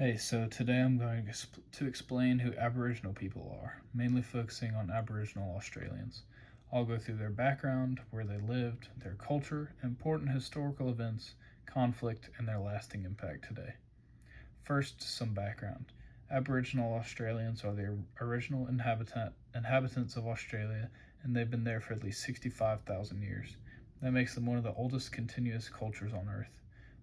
Hey, so today I'm going to explain who Aboriginal people are, mainly focusing on Aboriginal Australians. I'll go through their background, where they lived, their culture, important historical events, conflict, and their lasting impact today. First, some background. Aboriginal Australians are the original inhabitants of Australia, and they've been there for at least 65,000 years. That makes them one of the oldest continuous cultures on Earth.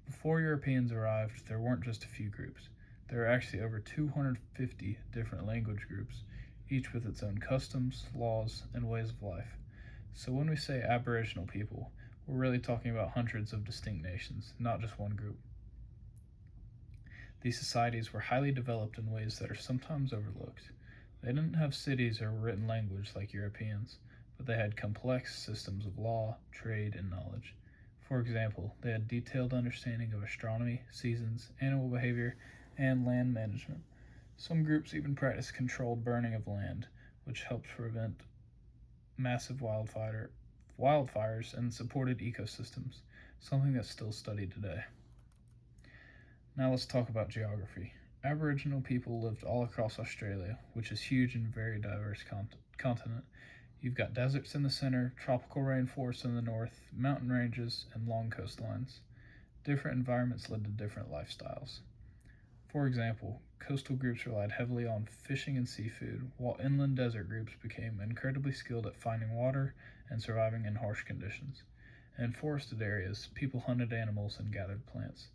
Before Europeans arrived, there weren't just a few groups. There are actually over 250 different language groups, each with its own customs, laws, and ways of life. So when we say Aboriginal people, we're really talking about hundreds of distinct nations, not just one group. These societies were highly developed in ways that are sometimes overlooked. They didn't have cities or written language like Europeans, but they had complex systems of law, trade, and knowledge. For example, they had detailed understanding of astronomy, seasons, animal behavior, and land management. Some groups even practiced controlled burning of land, which helped prevent massive wildfires and supported ecosystems, something that's still studied today. Now let's talk about geography. Aboriginal people lived all across Australia, which is huge and very diverse continent. You've got deserts in the center, tropical rainforests in the north, mountain ranges, and long coastlines. Different environments led to different lifestyles. For example, coastal groups relied heavily on fishing and seafood, while inland desert groups became incredibly skilled at finding water and surviving in harsh conditions. In forested areas, people hunted animals and gathered plants.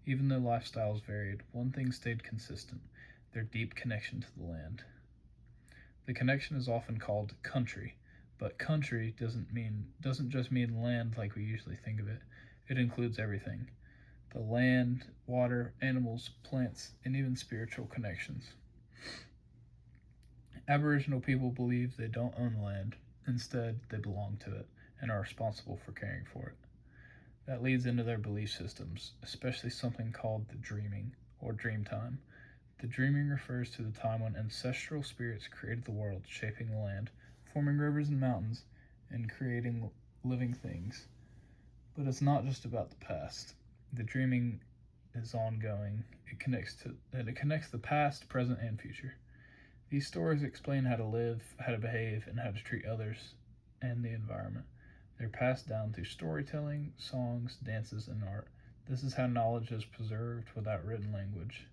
Even though lifestyles varied, one thing stayed consistent: their deep connection to the land. The connection is often called country, but country doesn't just mean land like we usually think of it. It includes everything: the land, water, animals, plants, and even spiritual connections. Aboriginal people believe they don't own the land. Instead, they belong to it and are responsible for caring for it. That leads into their belief systems, especially something called the dreaming or dream time. The dreaming refers to the time when ancestral spirits created the world, shaping the land, forming rivers and mountains, and creating living things. But it's not just about the past. The dreaming is ongoing. It connects the past, present, and future. These stories explain how to live, how to behave, and how to treat others and the environment. They're passed down through storytelling, songs, dances, and art. This is how knowledge is preserved without written language.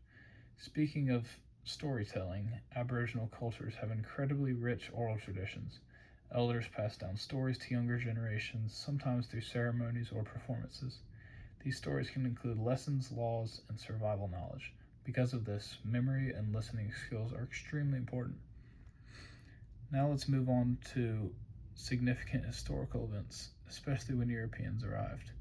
Speaking of storytelling, Aboriginal cultures have incredibly rich oral traditions. Elders pass down stories to younger generations, sometimes through ceremonies or performances. These stories can include lessons, laws, and survival knowledge. Because of this, memory and listening skills are extremely important. Now let's move on to significant historical events, especially when Europeans arrived.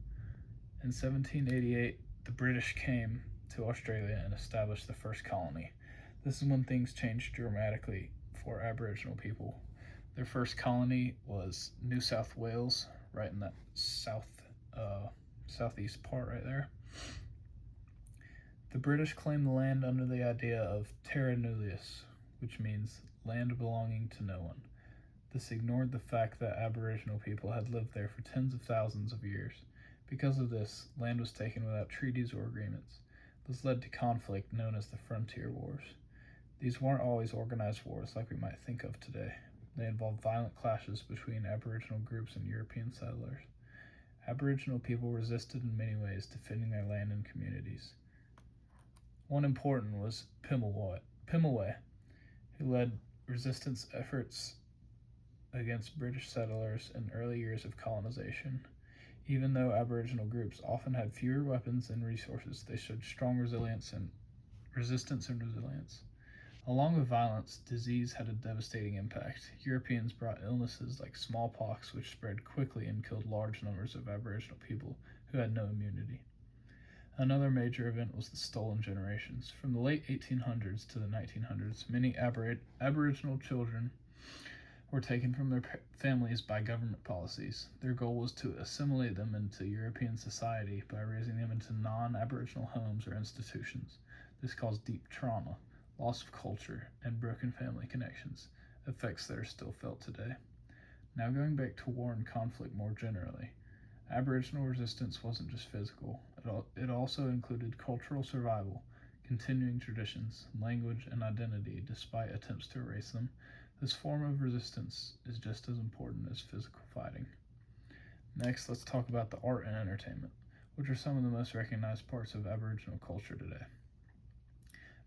In 1788, the British came to Australia and established the first colony. This is when things changed dramatically for Aboriginal people. Their first colony was New South Wales, right in that southeast part right there. The British claimed the land under the idea of terra nullius, which means land belonging to no one. This ignored the fact that Aboriginal people had lived there for tens of thousands of years. Because of this, land was taken without treaties or agreements. This led to conflict known as the Frontier Wars. These weren't always organized wars like we might think of today. They involved violent clashes between Aboriginal groups and European settlers. Aboriginal people resisted in many ways, defending their land and communities. One important was Pimulwuy, who led resistance efforts against British settlers in early years of colonization. Even though Aboriginal groups often had fewer weapons and resources, they showed strong resistance and resilience. Along with violence, disease had a devastating impact. Europeans brought illnesses like smallpox, which spread quickly and killed large numbers of Aboriginal people who had no immunity. Another major event was the Stolen Generations. From the late 1800s to the 1900s, many Aboriginal children were taken from their families by government policies. Their goal was to assimilate them into European society by raising them into non-Aboriginal homes or institutions. This caused deep trauma, loss of culture, and broken family connections, effects that are still felt today. Now going back to war and conflict more generally, Aboriginal resistance wasn't just physical, it also included cultural survival. continuing traditions, language, and identity despite attempts to erase them. This form of resistance is just as important as physical fighting. Next, let's talk about the art and entertainment, which are some of the most recognized parts of Aboriginal culture today.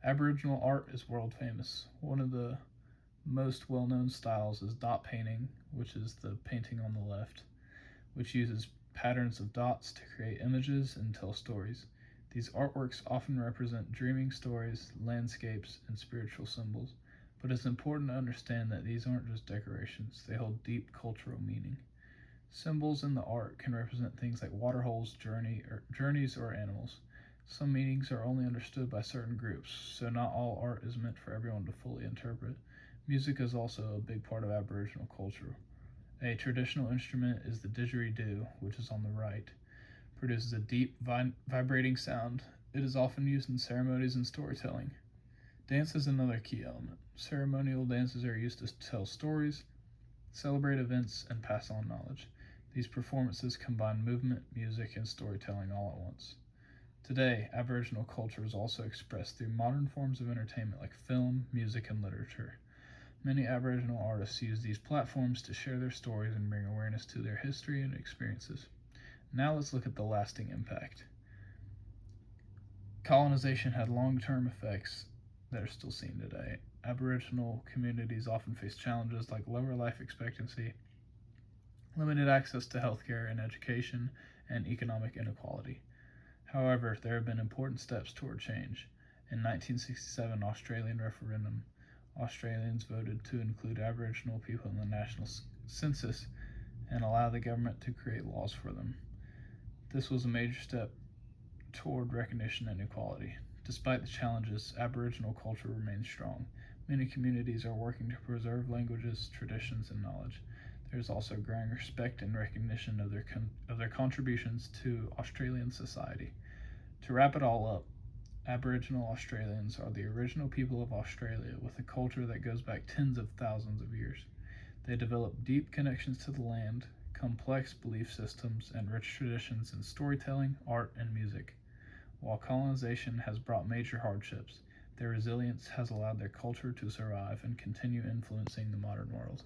Aboriginal art is world famous. One of the most well known styles is dot painting, which is the painting on the left, which uses patterns of dots to create images and tell stories. These artworks often represent dreaming stories, landscapes, and spiritual symbols, but it's important to understand that these aren't just decorations, they hold deep cultural meaning. Symbols in the art can represent things like waterholes, journeys, or animals. Some meanings are only understood by certain groups, so not all art is meant for everyone to fully interpret. Music is also a big part of Aboriginal culture. A traditional instrument is the didgeridoo, which is on the right. Produces a deep, vibrating sound. It is often used in ceremonies and storytelling. Dance is another key element. Ceremonial dances are used to tell stories, celebrate events, and pass on knowledge. These performances combine movement, music, and storytelling all at once. Today, Aboriginal culture is also expressed through modern forms of entertainment like film, music, and literature. Many Aboriginal artists use these platforms to share their stories and bring awareness to their history and experiences. Now let's look at the lasting impact. Colonization had long-term effects that are still seen today. Aboriginal communities often face challenges like lower life expectancy, limited access to healthcare and education, and economic inequality. However, there have been important steps toward change. In 1967 Australian referendum, Australians voted to include Aboriginal people in the national census and allow the government to create laws for them. This was a major step toward recognition and equality. Despite the challenges, Aboriginal culture remains strong. Many communities are working to preserve languages, traditions, and knowledge. There is also growing respect and recognition of their contributions to Australian society. To wrap it all up, Aboriginal Australians are the original people of Australia with a culture that goes back tens of thousands of years. They developed deep connections to the land, complex belief systems, and rich traditions in storytelling, art, and music. While colonization has brought major hardships, their resilience has allowed their culture to survive and continue influencing the modern world.